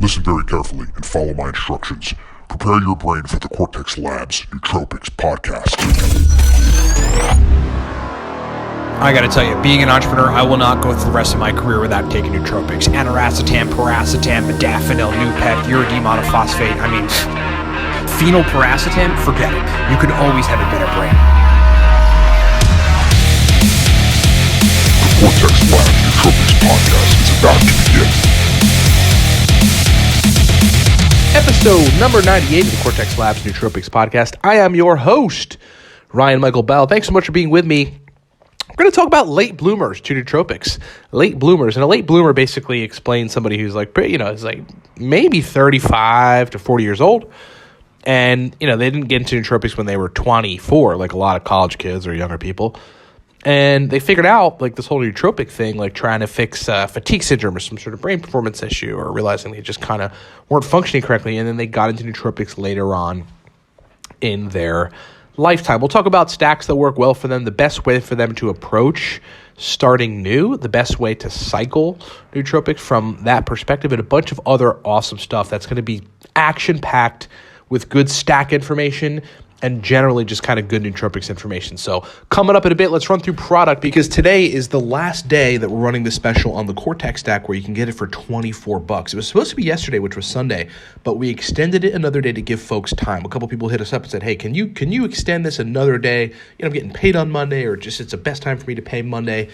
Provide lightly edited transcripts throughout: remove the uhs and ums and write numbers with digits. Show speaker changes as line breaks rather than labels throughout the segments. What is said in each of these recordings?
Listen very carefully and follow my instructions. Prepare your brain for the Cortex Labs Nootropics podcast.
I gotta tell you, being an entrepreneur, I will not go through the rest of my career without taking nootropics. Aniracetam, Piracetam, modafinil, Nupec, uridim monophosphate. I mean, phenylpiracetam, forget it. You can always have a better brain.
The Cortex Labs Nootropics podcast is about to begin.
Episode number 98 of the Cortex Labs Nootropics podcast. I am your host, Ryan Michael Bell. Thanks so much for being with me. We're going to talk about late bloomers to nootropics. Late bloomers. And a late bloomer basically explains somebody who's like, is like maybe 35 to 40 years old. And, they didn't get into nootropics when they were 24, like a lot of college kids or younger people. And they figured out like this whole nootropic thing, like trying to fix fatigue syndrome or some sort of brain performance issue, or realizing they just kind of weren't functioning correctly. And then they got into nootropics later on in their lifetime. We'll talk about stacks that work well for them, the best way for them to approach starting new, the best way to cycle nootropics from that perspective, and a bunch of other awesome stuff that's going to be action-packed with good stack information and generally just kind of good nootropics information. So coming up in a bit, let's run through product, because today is the last day that we're running the special on the Cortex stack where you can get it for $24. It was supposed to be yesterday, which was Sunday, but we extended it another day to give folks time. A couple people hit us up and said, hey, can you extend this another day? I'm getting paid on Monday, or just it's the best time for me to pay Monday.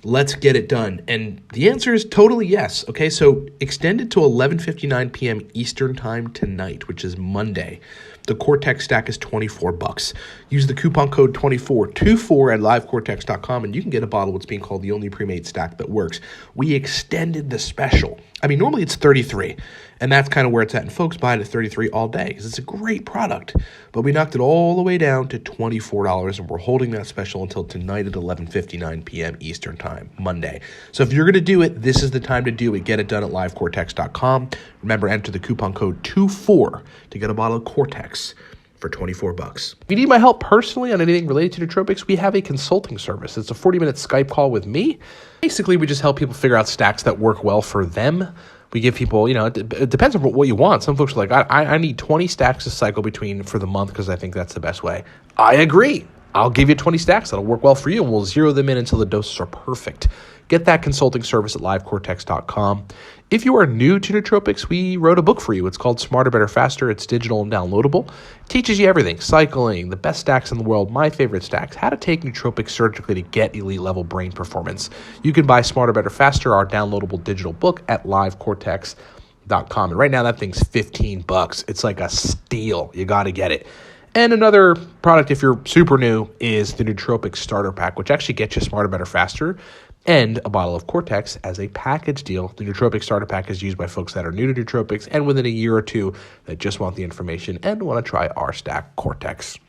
Let's get it done. And the answer is totally yes. Okay, so extended to 11:59 p.m. Eastern time tonight, which is Monday. The Cortex stack is $24. Use the coupon code 24 at livecortex.com, and you can get a bottle of what's being called the only pre-made stack that works. We extended the special. I mean, normally it's $33, and that's kind of where it's at. And folks buy it at $33 all day because it's a great product. But we knocked it all the way down to $24, and we're holding that special until tonight at 11:59 p.m. Eastern time, Monday. So if you're going to do it, this is the time to do it. Get it done at livecortex.com. Remember, enter the coupon code 24 to get a bottle of Cortex for $24. If you need my help personally on anything related to nootropics, we have a consulting service. It's a 40-minute Skype call with me. Basically, we just help people figure out stacks that work well for them. We give people, it depends on what you want. Some folks are like, I need 20 stacks to cycle between for the month because I think that's the best way. I agree. I'll give you 20 stacks that'll work well for you, and we'll zero them in until the doses are perfect. Get that consulting service at livecortex.com. If you are new to nootropics, we wrote a book for you. It's called Smarter, Better, Faster. It's digital and downloadable. It teaches you everything: cycling, the best stacks in the world, my favorite stacks, how to take nootropics surgically to get elite level brain performance. You can buy Smarter, Better, Faster, our downloadable digital book, at livecortex.com. And right now that thing's $15. It's like a steal. You got to get it. And another product, if you're super new, is the Nootropics Starter Pack, which actually gets you Smarter, Better, Faster and a bottle of Cortex as a package deal. The Nootropics Starter Pack is used by folks that are new to nootropics and within a year or two that just want the information and want to try our stack, Cortex.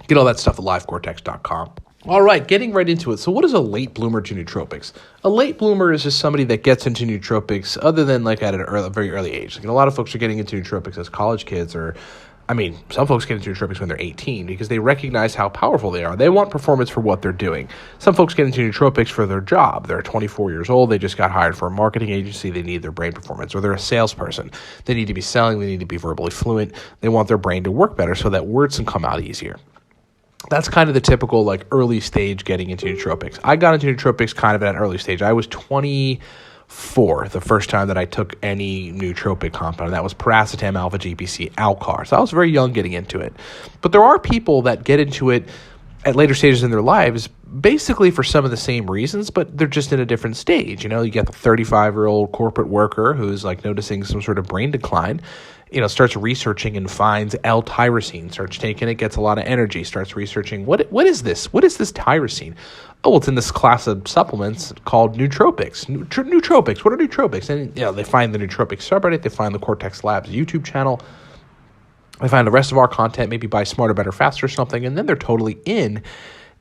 Get all that stuff at livecortex.com. All right, getting right into it. So what is a late bloomer to nootropics? A late bloomer is just somebody that gets into nootropics other than like at a very early age. Like a lot of folks are getting into nootropics as college kids, or some folks get into nootropics when they're 18 because they recognize how powerful they are. They want performance for what they're doing. Some folks get into nootropics for their job. They're 24 years old. They just got hired for a marketing agency. They need their brain performance. Or they're a salesperson. They need to be selling. They need to be verbally fluent. They want their brain to work better so that words can come out easier. That's kind of the typical like early stage getting into nootropics. I got into nootropics kind of at an early stage. I was 24 the first time that I took any nootropic compound. That was Piracetam, Alpha GPC, Alcar. So I was very young getting into it. But there are people that get into it at later stages in their lives basically for some of the same reasons, but they're just in a different stage. You get the 35-year-old corporate worker who's like noticing some sort of brain decline, starts researching and finds L-tyrosine, starts taking it, gets a lot of energy, starts researching, what is this? What is this tyrosine? Oh, it's in this class of supplements called nootropics. Nootropics. What are nootropics? And they find the Nootropics subreddit, they find the Cortex Labs YouTube channel, they find the rest of our content, maybe buy Smarter, Better, Faster or something, and then they're totally in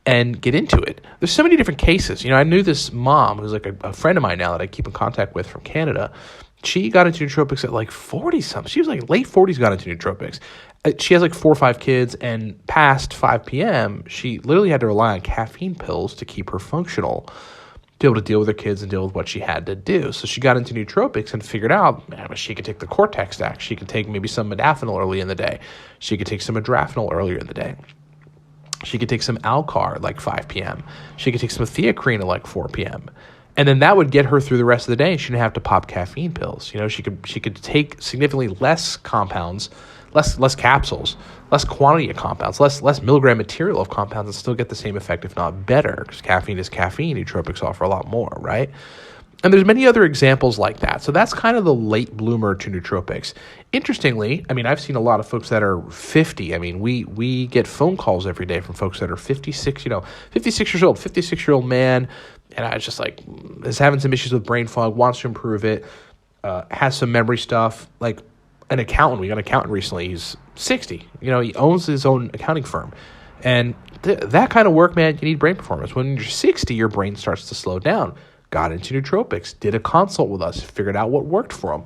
and get into it. There's so many different cases. I knew this mom who's like a friend of mine now that I keep in contact with from Canada. She got into nootropics at like 40-something. She was like late 40s, got into nootropics. She has like 4 or 5 kids, and past 5 p.m., she literally had to rely on caffeine pills to keep her functional. to be able to deal with her kids and deal with what she had to do. So she got into nootropics and figured out, man, she could take the Cortex stack. She could take maybe some modafinil early in the day. She could take some adrafinil earlier in the day. She could take some Alcar at like 5 p.m. She could take some theacrine at like 4 p.m. And then that would get her through the rest of the day. She didn't have to pop caffeine pills. She could take significantly less compounds, less capsules, less quantity of compounds, less milligram material of compounds, and still get the same effect, if not better, because caffeine is caffeine. Nootropics offer a lot more, right? And there's many other examples like that. So that's kind of the late bloomer to nootropics. Interestingly, I've seen a lot of folks that are 50. We get phone calls every day from folks that are 56, 56 years old, 56-year-old man, and I was just like, is having some issues with brain fog, wants to improve it, has some memory stuff, like an accountant. We got an accountant recently. He's 60. He owns his own accounting firm. And that kind of work, man, you need brain performance. When you're 60, your brain starts to slow down. Got into nootropics, did a consult with us, figured out what worked for him.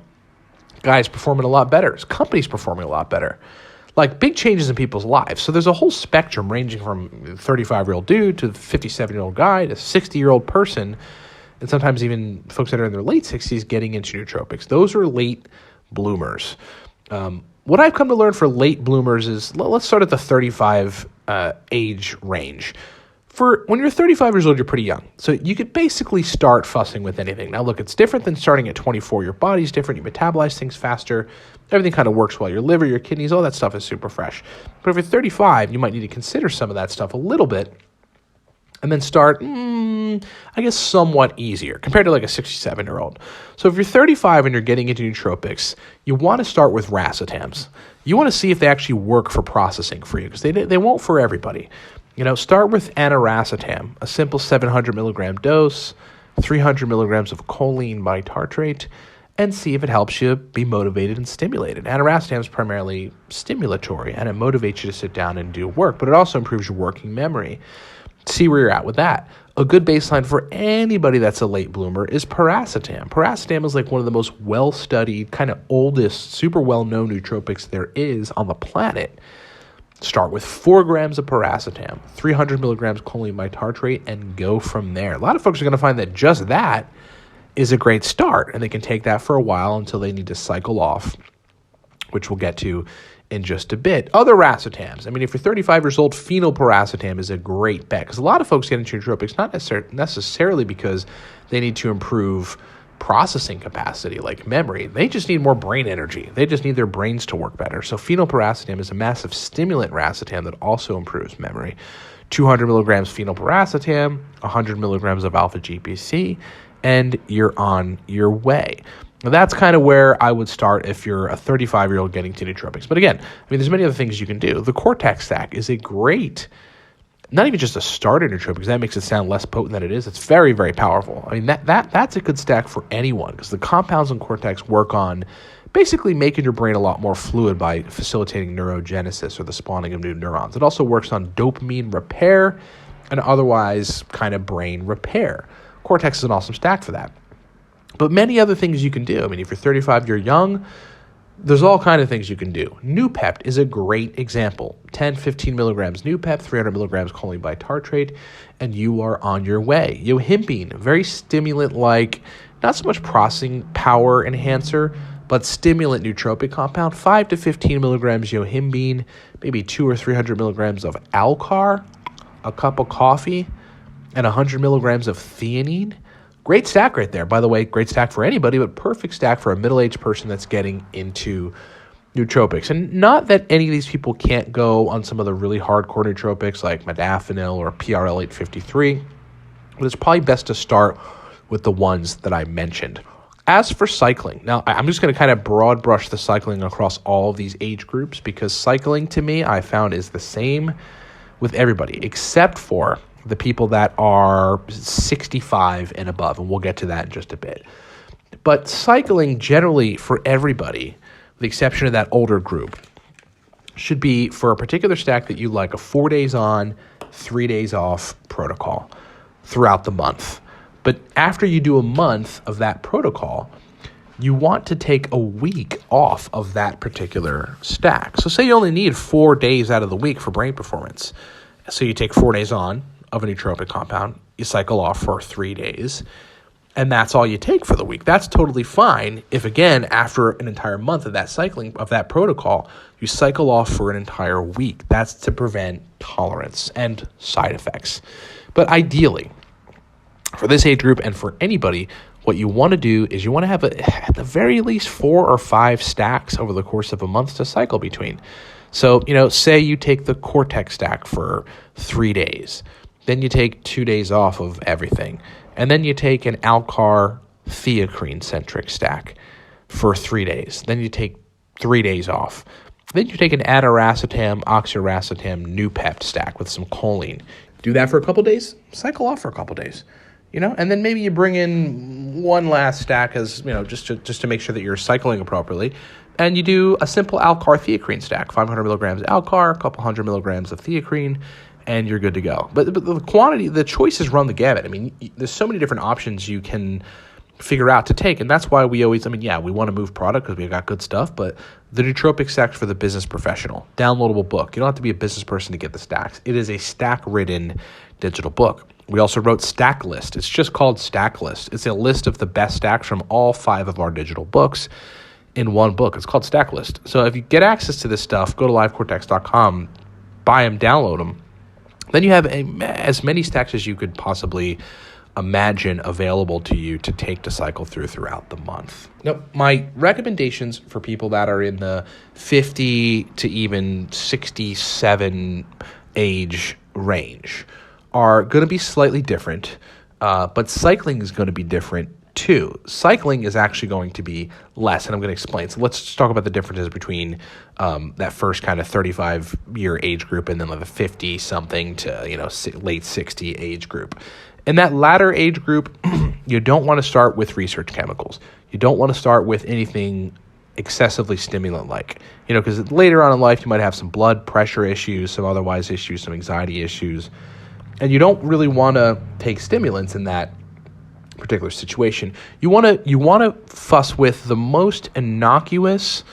Guy's performing a lot better. His company's performing a lot better. Like, big changes in people's lives. So there's a whole spectrum ranging from 35-year-old dude to 57-year-old guy to 60-year-old person, and sometimes even folks that are in their late 60s getting into nootropics. Those are late bloomers. What I've come to learn for late bloomers is, let's start at the 35 age range. For when you're 35 years old, you're pretty young. So you could basically start fussing with anything. Now, look, it's different than starting at 24. Your body's different. You metabolize things faster. Everything kind of works well. Your liver, your kidneys, all that stuff is super fresh. But if you're 35, you might need to consider some of that stuff a little bit and then start, somewhat easier compared to like a 67-year-old. So if you're 35 and you're getting into nootropics, you want to start with racetams. You want to see if they actually work for processing for you, because they won't for everybody. Start with aniracetam, a simple 700 milligram dose, 300 milligrams of choline bitartrate, and see if it helps you be motivated and stimulated. Aniracetam is primarily stimulatory, and it motivates you to sit down and do work, but it also improves your working memory. See where you're at with that. A good baseline for anybody that's a late bloomer is Piracetam. Piracetam is like one of the most well-studied, kind of oldest, super well-known nootropics there is on the planet. Start with 4 grams of Piracetam, 300 milligrams choline bitartrate, and go from there. A lot of folks are going to find that just that is a great start, and they can take that for a while until they need to cycle off, which we'll get to in just a bit. Other racetams. If you're 35 years old, phenylpiracetam is a great bet, because a lot of folks get into nootropics not necessarily because they need to improve processing capacity like memory. They just need more brain energy. They just need their brains to work better. So phenylpiracetam is a massive stimulant racetam that also improves memory. 200 milligrams phenylpiracetam, 100 milligrams of alpha GPC, and you're on your way. Now, that's kind of where I would start if you're a 35-year-old getting to nootropics. But again, there's many other things you can do. The Cortex stack is a great, not even just a starter nootropic, because that makes it sound less potent than it is. It's very, very powerful. That's a good stack for anyone, because the compounds in Cortex work on basically making your brain a lot more fluid by facilitating neurogenesis, or the spawning of new neurons. It also works on dopamine repair and otherwise kind of brain repair. Cortex is an awesome stack for that. But many other things you can do. If you're 35, you're young, there's all kinds of things you can do. Noopept is a great example. 10, 15 milligrams Noopept, 300 milligrams choline bitartrate, and you are on your way. Yohimbine, very stimulant-like, not so much processing power enhancer, but stimulant nootropic compound. 5 to 15 milligrams yohimbine, maybe 200 or 300 milligrams of Alcar, a cup of coffee, and 100 milligrams of theanine. Great stack right there. By the way, great stack for anybody, but perfect stack for a middle-aged person that's getting into nootropics. And not that any of these people can't go on some of the really hardcore nootropics like modafinil or PRL853, but it's probably best to start with the ones that I mentioned. As for cycling, now I'm just going to kind of broad brush the cycling across all of these age groups, because cycling to me I found is the same with everybody except for the people that are 65 and above, and we'll get to that in just a bit. But cycling generally for everybody, with the exception of that older group, should be for a particular stack that you like, a 4 days on, 3 days off protocol throughout the month. But after you do a month of that protocol, you want to take a week off of that particular stack. So say you only need 4 days out of the week for brain performance. So you take 4 days on of a nootropic compound, you cycle off for 3 days, and that's all you take for the week. That's totally fine if, again, after an entire month of that cycling, of that protocol, you cycle off for an entire week. That's to prevent tolerance and side effects. But ideally, for this age group and for anybody, what you want to do is you want to have at the very least 4 or 5 stacks over the course of a month to cycle between. So, say you take the Cortex stack for 3 days. Then you take 2 days off of everything. And then you take an Alcar theacrine-centric stack for 3 days. Then you take 3 days off. Then you take an Aniracetam, Oxiracetam, Noopept stack with some choline. Do that for a couple days, cycle off for a couple days. And then maybe you bring in one last stack as, just to make sure that you're cycling appropriately. And you do a simple Alcar theacrine stack, 500 milligrams Alcar, a couple hundred milligrams of theacrine, and you're good to go. But the quantity, the choices run the gamut. I mean, there's so many different options you can figure out to take, and that's why we always, we want to move product because we've got good stuff, but the Nootropics stacks for the business professional, downloadable book. You don't have to be a business person to get the stacks. It is a stack-ridden digital book. We also wrote Stack List. It's just called Stack List. It's a list of the best stacks from all 5 of our digital books in one book. It's called Stack List. So if you get access to this stuff, go to livecortex.com, buy them, download them. Then you have as many stacks as you could possibly imagine available to you to take to cycle throughout the month. Now, my recommendations for people that are in the 50 to even 67 age range are going to be slightly different, but cycling is going to be different too. Cycling is actually going to be less, and I'm going to explain. So let's talk about the differences between that first kind of 35-year age group and then like the 50-something to late 60 age group. In that latter age group, you don't want to start with research chemicals. You don't want to start with anything excessively stimulant-like, because later on in life you might have some blood pressure issues, some otherwise issues, some anxiety issues, and you don't really want to take stimulants in that particular situation. You want to fuss with the most innocuous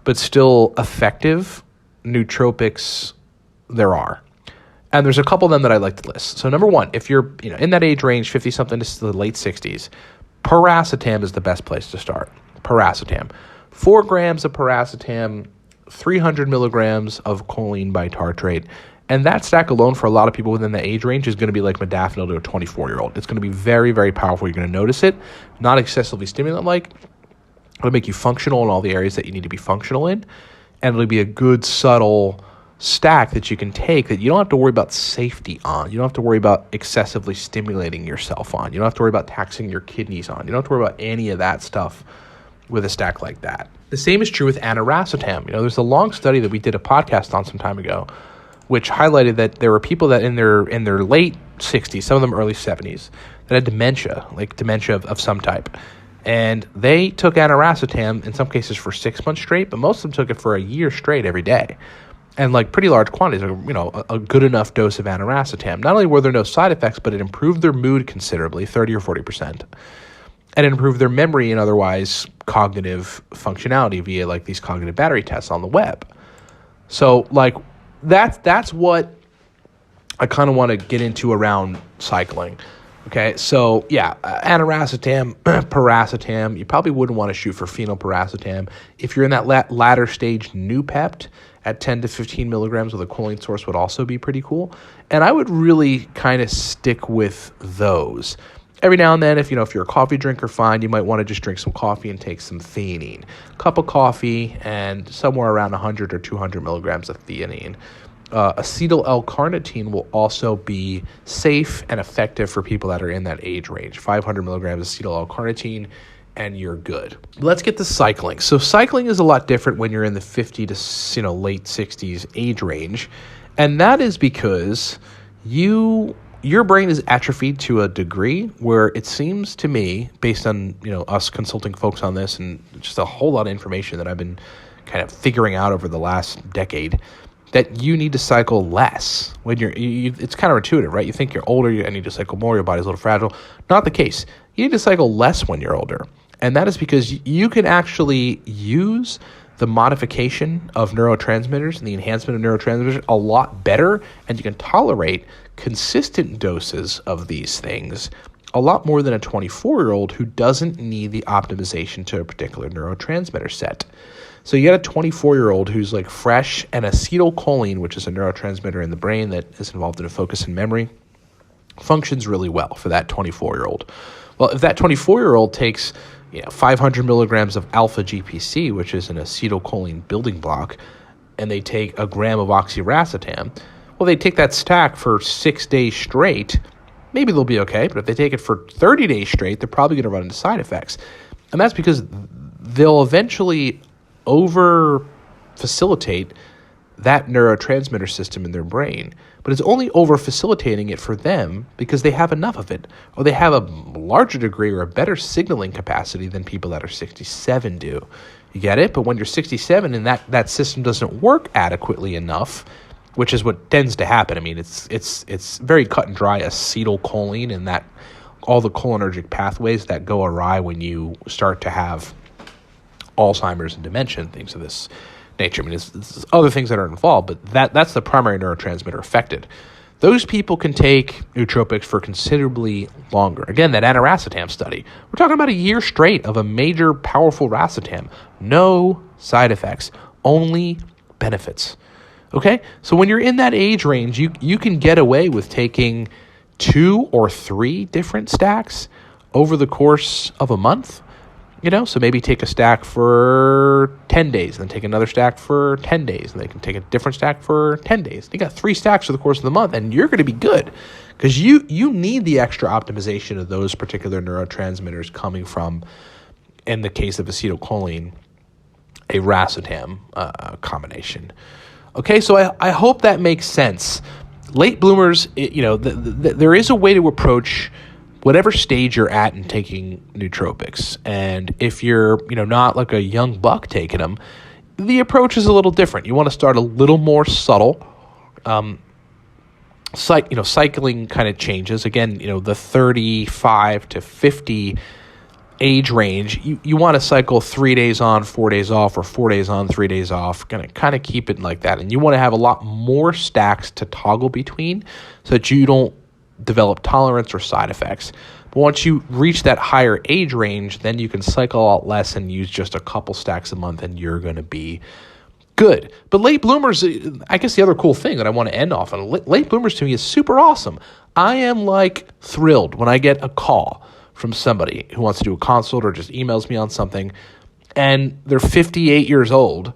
but still effective nootropics there are. And there's a couple of them that I like to list. So number one, if you're in that age range, 50-something to the late 60s, Piracetam is the best place to start. Piracetam. 4 grams of Piracetam, 300 milligrams of choline bitartrate. And that stack alone for a lot of people within the age range is going to be like modafinil to a 24-year-old. It's going to be very, very powerful. You're going to notice it. Not excessively stimulant-like. It'll make you functional in all the areas that you need to be functional in. And it'll be a good, subtle stack that you can take that you don't have to worry about safety on. You don't have to worry about excessively stimulating yourself on. You don't have to worry about taxing your kidneys on. You don't have to worry about any of that stuff with a stack like that. The same is true with Aniracetam. There's a long study that we did a podcast on some time ago, which highlighted that there were people that in their late 60s, some of them early 70s, that had dementia, like dementia of some type. And they took Aniracetam in some cases for 6 months straight, but most of them took it for a year straight every day. And like pretty large quantities, a good enough dose of Aniracetam. Not only were there no side effects, but it improved their mood considerably, 30 or 40%. And it improved their memory and otherwise cognitive functionality via like these cognitive battery tests on the web. So like that's what I kind of want to get into around cycling. Okay, so yeah, Aniracetam, Piracetam, you probably wouldn't want to shoot for phenylpiracetam. If you're in that latter stage, Noopept at 10 to 15 milligrams with a choline source would also be pretty cool. And I would really kind of stick with those. Every now and then, if you're a coffee drinker, fine, you might want to just drink some coffee and take some theanine. Cup of coffee and somewhere around 100 or 200 milligrams of theanine. Acetyl L-carnitine will also be safe and effective for people that are in that age range. 500 milligrams of acetyl L-carnitine, and you're good. Let's get to cycling. So cycling is a lot different when you're in the 50 to late 60s age range, and that is because your brain is atrophied to a degree where it seems to me, based on us consulting folks on this and just a whole lot of information that I've been kind of figuring out over the last decade, that you need to cycle less when it's counterintuitive, right? You think you're older, you need to cycle more, your body's a little fragile. Not the case. You need to cycle less when you're older. And that is because you can actually use the modification of neurotransmitters and the enhancement of neurotransmitters a lot better, and you can tolerate consistent doses of these things a lot more than a 24-year-old who doesn't need the optimization to a particular neurotransmitter set. So you got a 24-year-old who's like fresh, and acetylcholine, which is a neurotransmitter in the brain that is involved in focus and memory, functions really well for that 24-year-old. Well, if that 24-year-old takes 500 milligrams of alpha GPC, which is an acetylcholine building block, and they take a gram of oxiracetam, well, they take that stack for 6 days straight, maybe they'll be okay, but if they take it for 30 days straight, they're probably going to run into side effects. And that's because they'll eventually over-facilitate that neurotransmitter system in their brain, but it's only over-facilitating it for them because they have enough of it, or they have a larger degree or a better signaling capacity than people that are 67 do. You get it? But when you're 67 and that system doesn't work adequately enough, which is what tends to happen. I mean, it's very cut and dry acetylcholine, and that all the cholinergic pathways that go awry when you start to have Alzheimer's and dementia and things of this nature. I mean, it's other things that are involved, but that's the primary neurotransmitter affected. Those people can take nootropics for considerably longer. Again, that aniracetam study, we're talking about a year straight of a major, powerful racetam. No side effects, only benefits. Okay? So when you're in that age range, you can get away with taking 2 or 3 different stacks over the course of a month. So maybe take a stack for 10 days, and then take another stack for 10 days, and they can take a different stack for 10 days. You got 3 stacks for the course of the month, and you're going to be good because you need the extra optimization of those particular neurotransmitters coming from, in the case of acetylcholine, a racetam combination. Okay, so I hope that makes sense. Late bloomers, there is a way to approach whatever stage you're at in taking nootropics. And if you're, not like a young buck taking them, the approach is a little different. You want to start a little more subtle. Cycling kind of changes. Again, the 35 to 50 age range, you want to cycle 3 days on, 4 days off, or 4 days on, 3 days off. Kind of keep it like that. And you want to have a lot more stacks to toggle between so that you don't develop tolerance or side effects. But once you reach that higher age range, then you can cycle a lot less and use just a couple stacks a month, and you're going to be good. But late bloomers, I guess the other cool thing that I want to end off on, late bloomers to me is super awesome. I am thrilled when I get a call from somebody who wants to do a consult or just emails me on something, and they're 58 years old,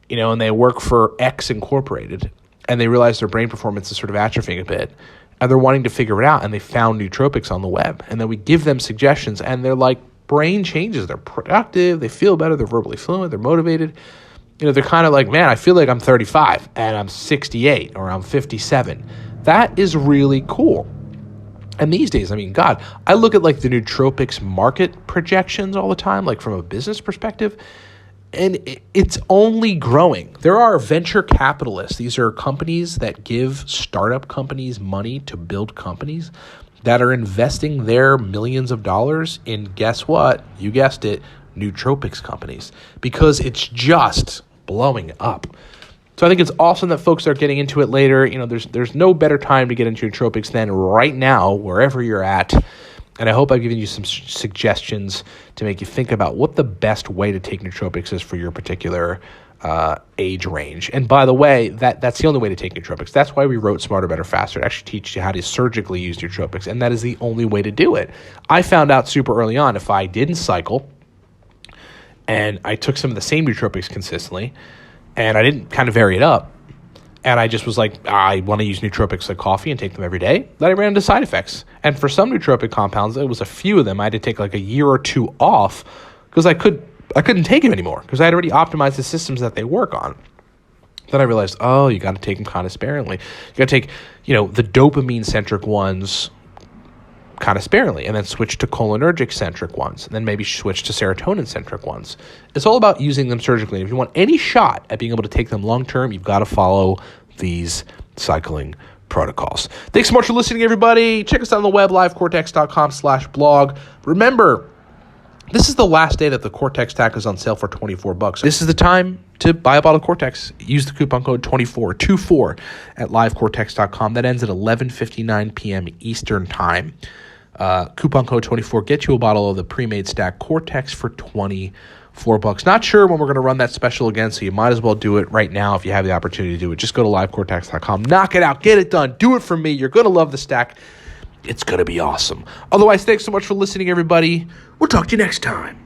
and they work for X Incorporated, and they realize their brain performance is sort of atrophying a bit, and they're wanting to figure it out, and they found nootropics on the web, and then we give them suggestions, and they're brain changes. They're productive, they feel better, they're verbally fluent, they're motivated. They're kind of man, I feel like I'm 35 and I'm 68 or I'm 57. That is really cool. And these days, God, I look at the nootropics market projections all the time, from a business perspective, and it's only growing. There are venture capitalists. These are companies that give startup companies money to build companies that are investing their millions of dollars in, guess what? You guessed it, nootropics companies, because it's just blowing up. So I think it's awesome that folks are getting into it later. There's no better time to get into nootropics than right now, wherever you're at. And I hope I've given you some suggestions to make you think about what the best way to take nootropics is for your particular age range. And by the way, that's the only way to take nootropics. That's why we wrote Smarter, Better, Faster, to actually teach you how to surgically use nootropics. And that is the only way to do it. I found out super early on, if I didn't cycle and I took some of the same nootropics consistently and I didn't kind of vary it up, and I just was I want to use nootropics like coffee and take them every day, then I ran into side effects. And for some nootropic compounds, it was a few of them, I had to take a year or two off because I couldn't take them anymore because I had already optimized the systems that they work on. Then I realized, you got to take them kind of sparingly. You got to take, the dopamine-centric ones kind of sparingly, and then switch to cholinergic-centric ones, and then maybe switch to serotonin-centric ones. It's all about using them surgically. If you want any shot at being able to take them long-term, you've got to follow these cycling protocols. Thanks so much for listening, everybody. Check us out on the web, livecortex.com/blog. Remember, This is the last day that the Cortex stack is on sale for $24. This is the time to buy a bottle of Cortex. Use the coupon code 24 at livecortex.com. That ends at 11:59 p.m. Eastern Time. Coupon code 24. Get you a bottle of the pre-made stack Cortex for $24. Not sure when we're going to run that special again, so you might as well do it right now if you have the opportunity to do it. Just go to livecortex.com. Knock it out. Get it done. Do it for me. You're going to love the stack. It's going to be awesome. Otherwise, thanks so much for listening, everybody. We'll talk to you next time.